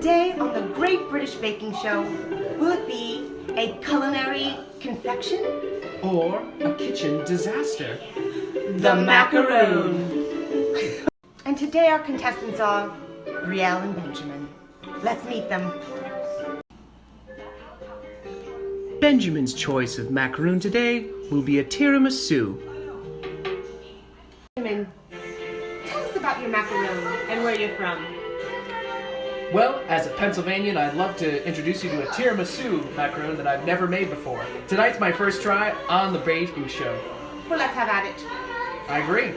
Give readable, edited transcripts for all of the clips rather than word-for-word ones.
Today on the Great British Baking Show, will it be a culinary confection? Or a kitchen disaster? The Macaron! And today our contestants are Brielle and Benjamin. Let's meet them. Benjamin's choice of macaroon today will be a tiramisu. Benjamin, tell us about your macaron and where you're from. Well, as a Pennsylvanian, I'd love to introduce you to a tiramisu macaroon that I've never made before. Tonight's my first try on the baking show. Well, let's have at it. I agree.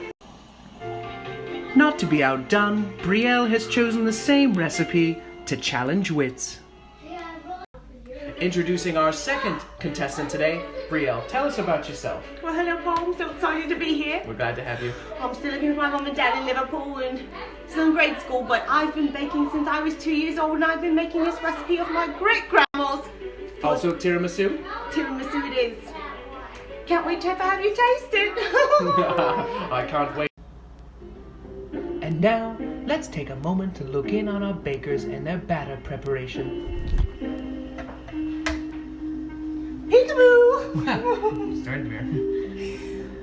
Not to be outdone, Brielle has chosen the same recipe to challenge wits. Introducing our second contestant today, Brielle. Tell us about yourself. Well, hello, Paul. I'm so excited to be here. We're glad to have you. I'm still living with my mum and dad in Liverpool and still in grade school, but I've been baking since I was 2 years old and I've been making this recipe of my great-grandma's. Also tiramisu? Tiramisu it is. Can't wait to have you taste it. I can't wait. And now, let's take a moment to look in on our bakers and their batter preparation. Peekaboo! Starting here.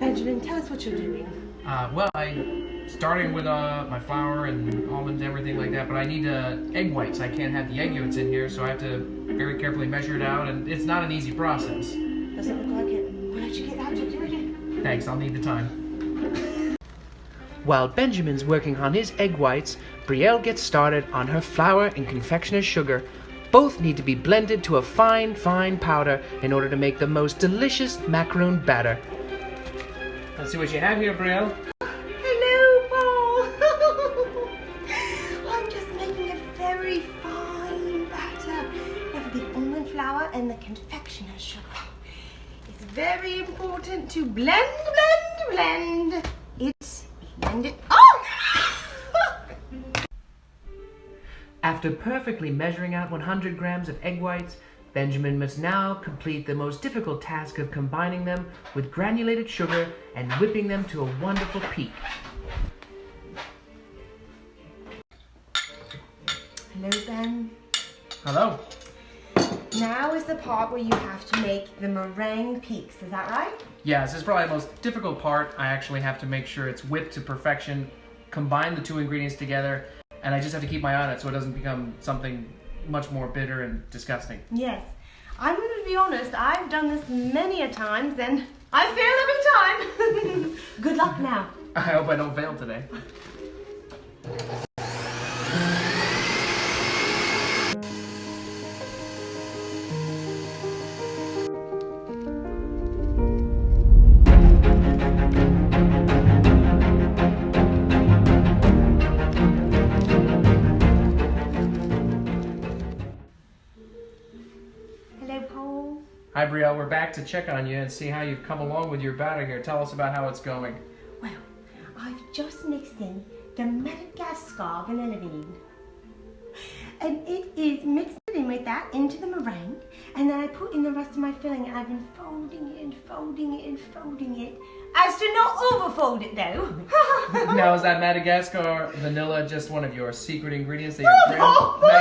Benjamin, tell us what you're doing. Well, I'm starting with my flour and almonds, everything like that, but I need egg whites. I can't have the egg yolks in here, so I have to very carefully measure it out, and it's not an easy process. Doesn't look like it. Why don't you get out to do it? Thanks, I'll need the time. While Benjamin's working on his egg whites, Brielle gets started on her flour and confectioner's sugar. Both need to be blended to a fine, fine powder in order to make the most delicious macaroon batter. Let's see what you have here, Brielle. Hello, Paul. I'm just making a very fine batter of the almond flour and the confectioner's sugar. It's very important to blend. Blend it. Oh! After perfectly measuring out 100 grams of egg whites, Benjamin must now complete the most difficult task of combining them with granulated sugar and whipping them to a wonderful peak. Hello, Ben. Hello. Now is the part where you have to make the meringue peaks, is that right? Yeah, this is probably the most difficult part. I actually have to make sure it's whipped to perfection, combine the two ingredients together, and I just have to keep my eye on it so it doesn't become something much more bitter and disgusting. Yes. I'm going to be honest, I've done this many a times and I fail every time. Good luck now. I hope I don't fail today. Hello, Paul. Hi, Brielle. We're back to check on you and see how you've come along with your batter here. Tell us about how it's going. Well, I've just mixed in the Madagascar vanilla bean. And it is mixed in with that into the meringue. And then I put in the rest of my filling and I've been folding it and folding it and folding it. As to not overfold it though. Now, is that Madagascar vanilla just one of your secret ingredients that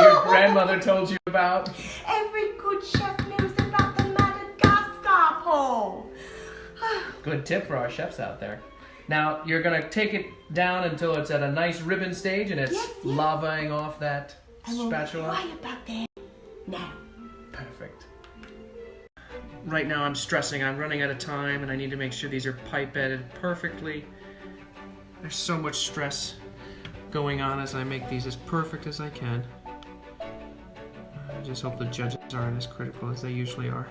your grandmother told you about? Every good chef knows about the Madagascar, Paul. Good tip for our chefs out there. Now, you're going to take it down until it's at a nice ribbon stage and it's Yes. lavaing off that spatula. Right about there. Now. Perfect. Right now I'm stressing, I'm running out of time and I need to make sure these are pipetted perfectly. There's so much stress going on as I make these as perfect as I can. I just hope the judges aren't as critical as they usually are.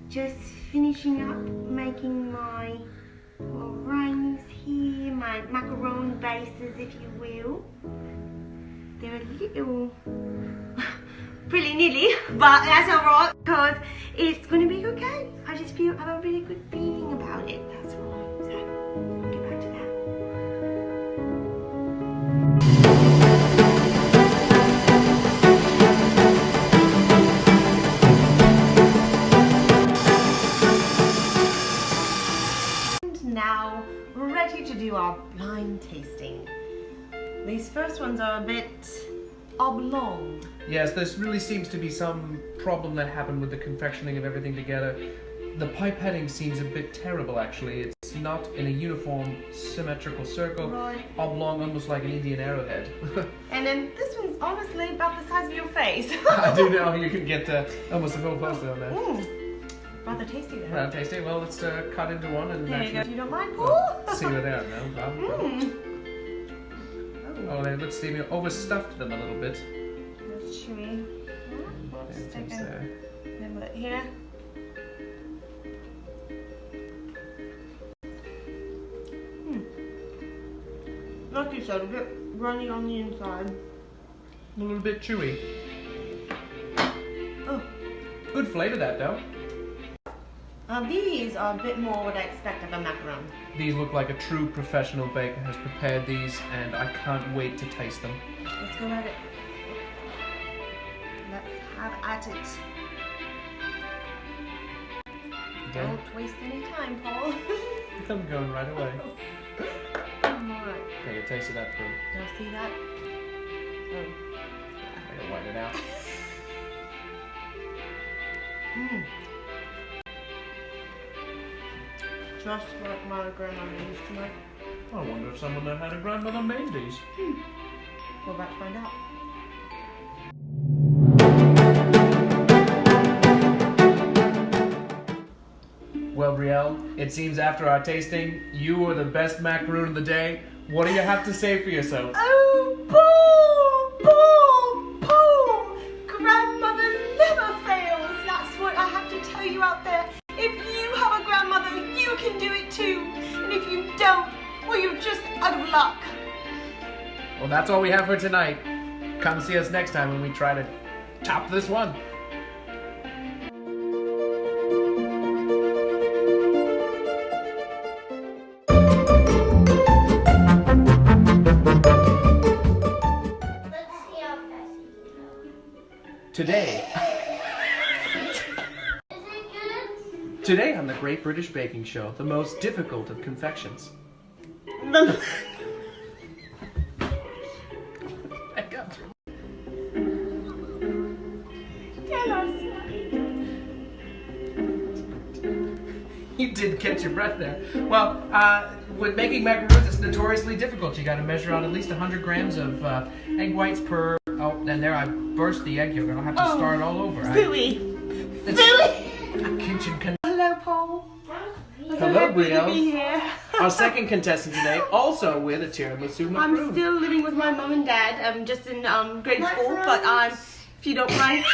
Just finishing up making my meringues here, my macaron bases, if you will. They're a little pretty nilly, but that's alright because it's going to be okay. I just feel I have a really good feeling about it. That's right. So I'll get back to that. And now we're ready to do our blind tasting. These first ones are a bit oblong. Yes, this really seems to be some problem that happened with the confectioning of everything together. The pipetting seems a bit terrible, actually. It's not in a uniform, symmetrical circle. Right. Oblong, almost like an Indian arrowhead. And then this one's honestly about the size of your face. I do know you can get almost a whole poster on that. Rather tasty though. Rather tasty. Well, let's cut into one and There you actually go. You don't mind, Paul? well, see where they are now. Oh, they look steamy. Overstuffed them a little bit. That's chewy. Let's take a bit here. Like you said, a bit runny on the inside. A little bit chewy. Oh. Good flavour that though. These are a bit more what I expect of a macaron. These look like a true professional baker has prepared these, and I can't wait to taste them. Let's go at it. Let's have at it. Okay. Don't waste any time, Paul. I'm going right away. Alright. Take a taste of that fruit. Y'all see that? Oh. I'm gonna wipe it out. Just like my grandmother used to make. I wonder if someone that had a grandmother made these. We're about to find out. Well, Brielle, it seems after our tasting, you were the best macaroon of the day. What do you have to say for yourself? Oh, Paul! Grandmother never fails. That's what I have to tell you out there. If you have a grandmother, you can do it too. And if you don't, well, you're just out of luck. Well, that's all we have for tonight. Come see us next time when we try to top this one. Today on the Great British Baking Show, the most difficult of confections. You did catch your breath there. Well, with making macaroons, it's notoriously difficult. You got to measure out at least 100 grams of egg whites per. Oh, and there I burst the egg yolk. I'll have to start all over. Philly! Kitchen. Hello, Paul. Hello, Brielle. To be here. Our second contestant today, also with a tiramisu macaroon. I'm still living with my mom and dad. I'm just in grade school, but if you don't mind.